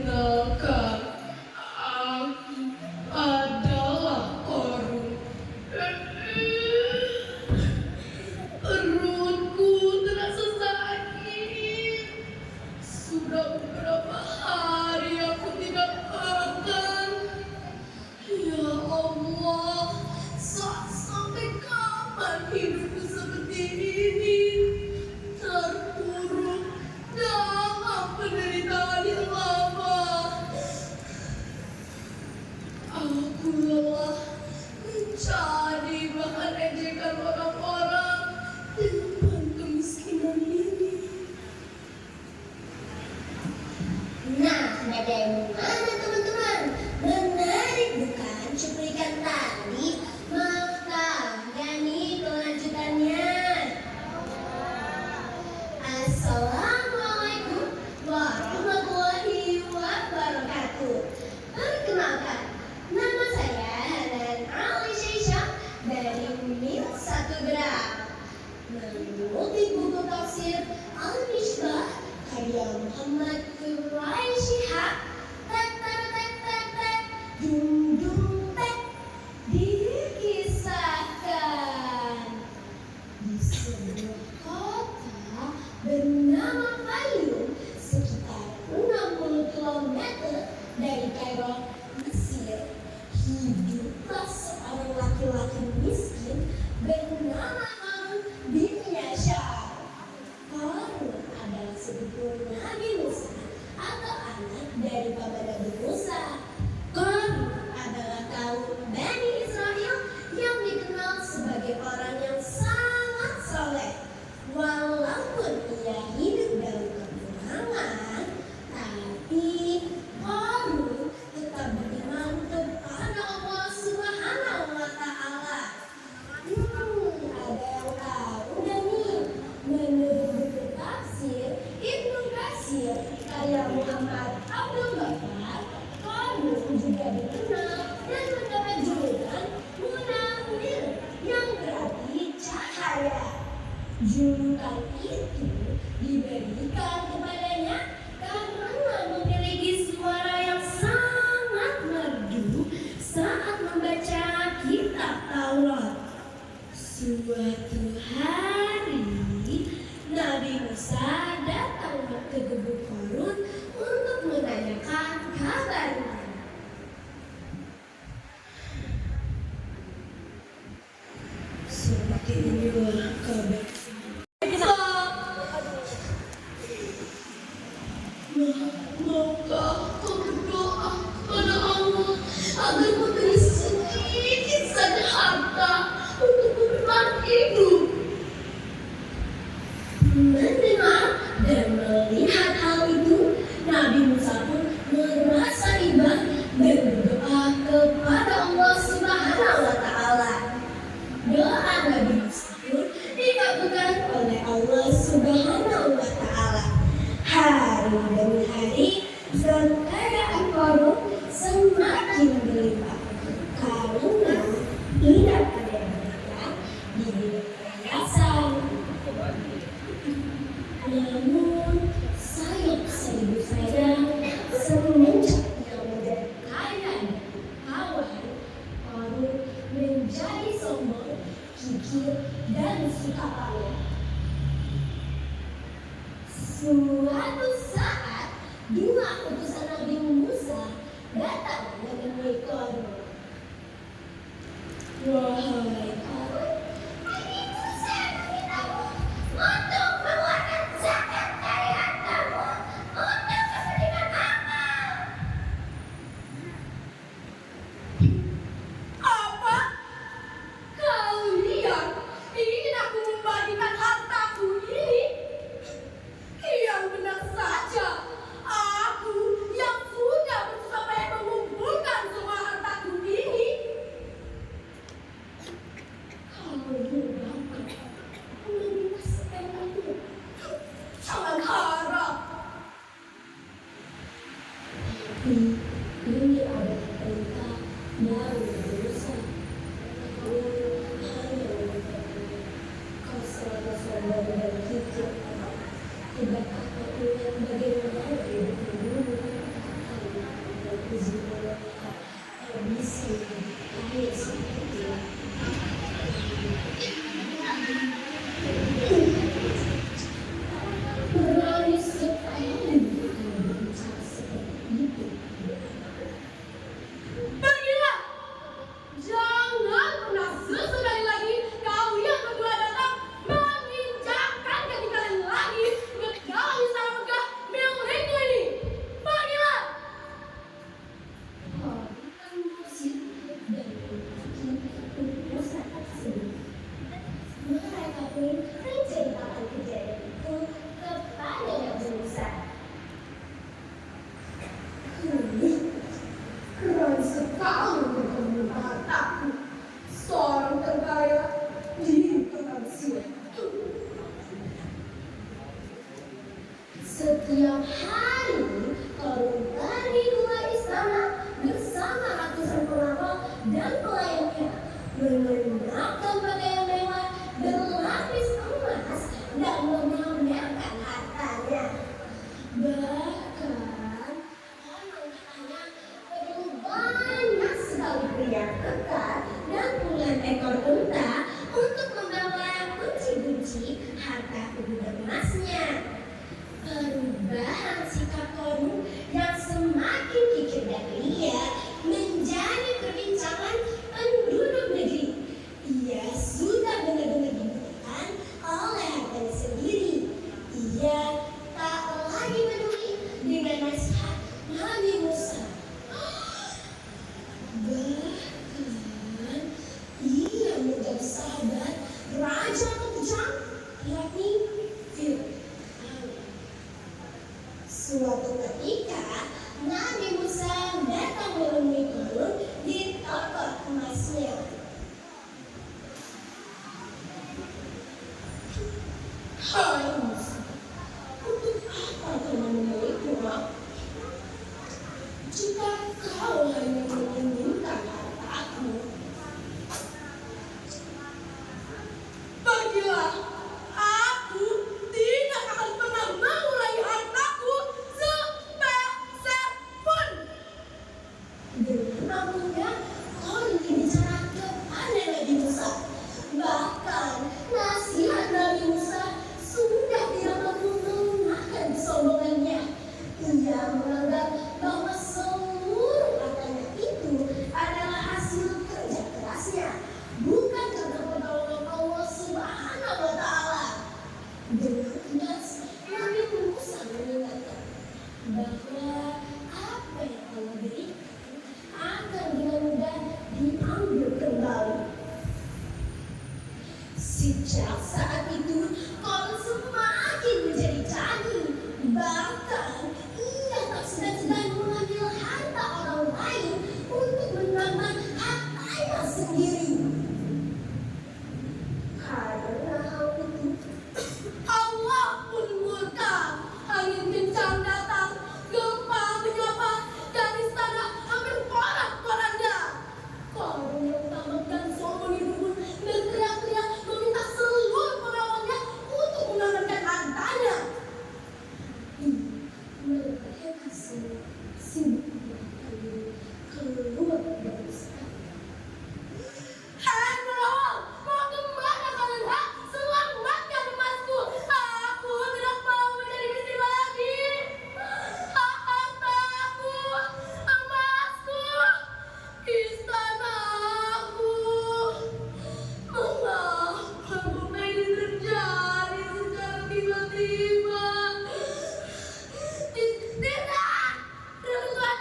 Perkenalkan, aku adalah Korun. Perutku terasa sakit. Sudah beberapa hari aku tidak makan. Ya Allah, sampai kapan hidupku seperti ini? Terpuruk dalam penderitaan yang lama. Aku lelah mencari bahan ejekan orang-orang depan kemiskinan ini. Nah, bagaimana teman-teman? Menarik bukan cuplikan tadi? Maukah ya nih kelanjutannya? Assalamualaikum warahmatullahi wabarakatuh. Perkenalkan, nama saya Hanan Ali Syaisyah dari MIL 1 Gram. Mengutip buku tafsir Al-Misbah karya Muhammad Quraish Shihab, tek tek tek tek tek, dung dung tek, dikisahkan di sebuah kota bernama Fayum, sekitar 60 kilometer dari Kairo, Mesir, hiduplah seorang laki-laki miskin bernama Harun bin Yashar. Harun adalah sepupu Nabi Musa atau anak dari paman Nabi Musa. Harun adalah kaum Bani Israel yang dikenal sebagai orang yang sangat soleh. Walaupun ia hidup dalam kekurangan, tapi Harun tetap beriman kepada Allah Subhanahu wa Ta'ala. Ada yang tahu nggak nih? Menurut buku tafsir Ibnu Katsir karya Muhammad Abdul Ghaffar, Harun juga dikenal dan mendapat julukan Munawwir yang berarti cahaya. Julukan itu diberikan kepadanya karena memiliki suara yang sangat merdu saat membaca kitab Taurat. Suatu hari, Nabi Musa datang ke gubuk Harun untuk menanyakan kabarnya. Seperti inilah kabar. Maukah kau berdoa kepada Allah agar memberi sedikit saja harta untuk bertahan hidup? Mendengar dan melihat hal itu, Nabi Musa pun merasa iba dan berdoa kepada Allah Subhanahu wa Ta'ala. Doa Nabi Musa pun dikabulkan oleh Allah Subhanahu wa Ta'ala. Hari demi hari, kekayaan Harun semakin berlimpah karena tidak ada mereka di perhiasan. Namun, sayap seribu sayang, semenjak ia menjadi kaya dan kawan, Harun menjadi sombong, kikir, dan suka pamer. Suatu saat, dua utusan Nabi Musa datang menemui Harun. Wahai Harun, Nabi Musa memintamu untuk mengeluarkan zakat dari hartamu untuk kepentingan apa? Apa? Kalian ingin aku membagikan hartaku ini? Yang benar saja, aku yang sudah berusaha payah mengumpulkan semua hartaku ini. Kalau berangkat, membebaskan aku. Jangan harap. Tapi ini adalah perintah dari Musa. Kau hanya mengatakan kau selalu sombong dan kikir. Tidakkah kau ingat bagaimana hidupmu dulu? Berani sekali bicara seperti itu. Pergilah! Jangan pernah sesekali lagi kau yang berdua datang menginjakkan kaki kalian lagi ke dalam istana megah milikku ini. Pergilah! Bukan musik dan pusat tersebut. Mereka pun menceritakan kejadian itu kepada Nabi Musa. Keren sekali bertemu hartaku, seorang terkaya di pengasian. Setiap hari Korun pergi keluar istana bersama ratusan pengawal dan pelayannya, mengenakan pakaian mewah berlapis emas dan memamerkan hartanya. Bahkan konon katanya perlu banyak sekali pria kekar dan puluhan ekor unta untuk membawa kunci-kunci harta gudang emasnya. Perubahan sikap Korun yang semakin kikir dan liar menjadi perbincangan penduduk negeri. Ia sudah benar-benar dibuktikan oleh hartanya sendiri. Ia tak lagi peduli dengan nasihat Nabi Musa. Bahkan ia menjadi sahabat raja kejam, yakni Firaun. Suatu ketika, Nabi Musa datang menemui Korun di toko emasnya. Hai Musa, untuk apa kau menemuiku? Jika kau hanya menginginkan hartaku, pergilah. Aku tidak akan pernah mengurangi hartaku sepeser pun. Dengan amunya, Korun berbicara kepada Nabi Musa. Bahkan, nasihat Nabi Musa sudah tidak perlu memakan kesombongannya. Ia menganggap bahwa seluruh hartanya itu adalah hasil kerja kerasnya, bukan karena pertolongan Allah Subhanahu wa Ta'ala. Dengan tegas, Nabi Musa mengingatkan bahwa apa yang Allah berikan akan dengan mudah diambil kembali. Sejak saat itu, Korun semakin menjadi-jadi. Bahkan, ia tak segan-segan mengambil harta orang lain untuk menambah hartanya sendiri. Karena hal itu, Allah pun murka. Angin kencang datang, gempa menyapa, dan istana hampir porak-poranda. Korun yang tamak dan sombong itu pun berteriak-teriak meminta seluruh pengawalnya untuk mengamankan hartanya. mereka semua sibuk melarikan diri keluar dari istana. Hei pengawal, mau kemana kalian? Ha? Selamatkan emasku. Aku tidak mau menjadi miskin lagi. Hartaku, emasku, istanaku. Mengapa semua ini terjadi secara tiba-tiba? Tidak, Tuhan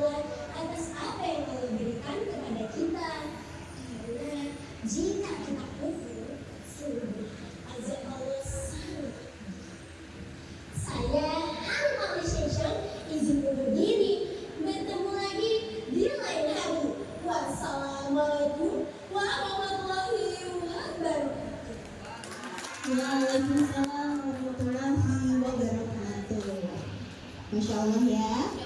pengakuan atas apa yang Allah berikan kepada kita. Karena jika kita kufur, sungguh azab Allah sangat. Saya Hana Appreciation izin undur diri. Bertemu lagi di lain hari. Wassalamualaikum warahmatullahi wabarakatuh. Waalaikumsalam warahmatullahi wabarakatuh. Masya Allah ya.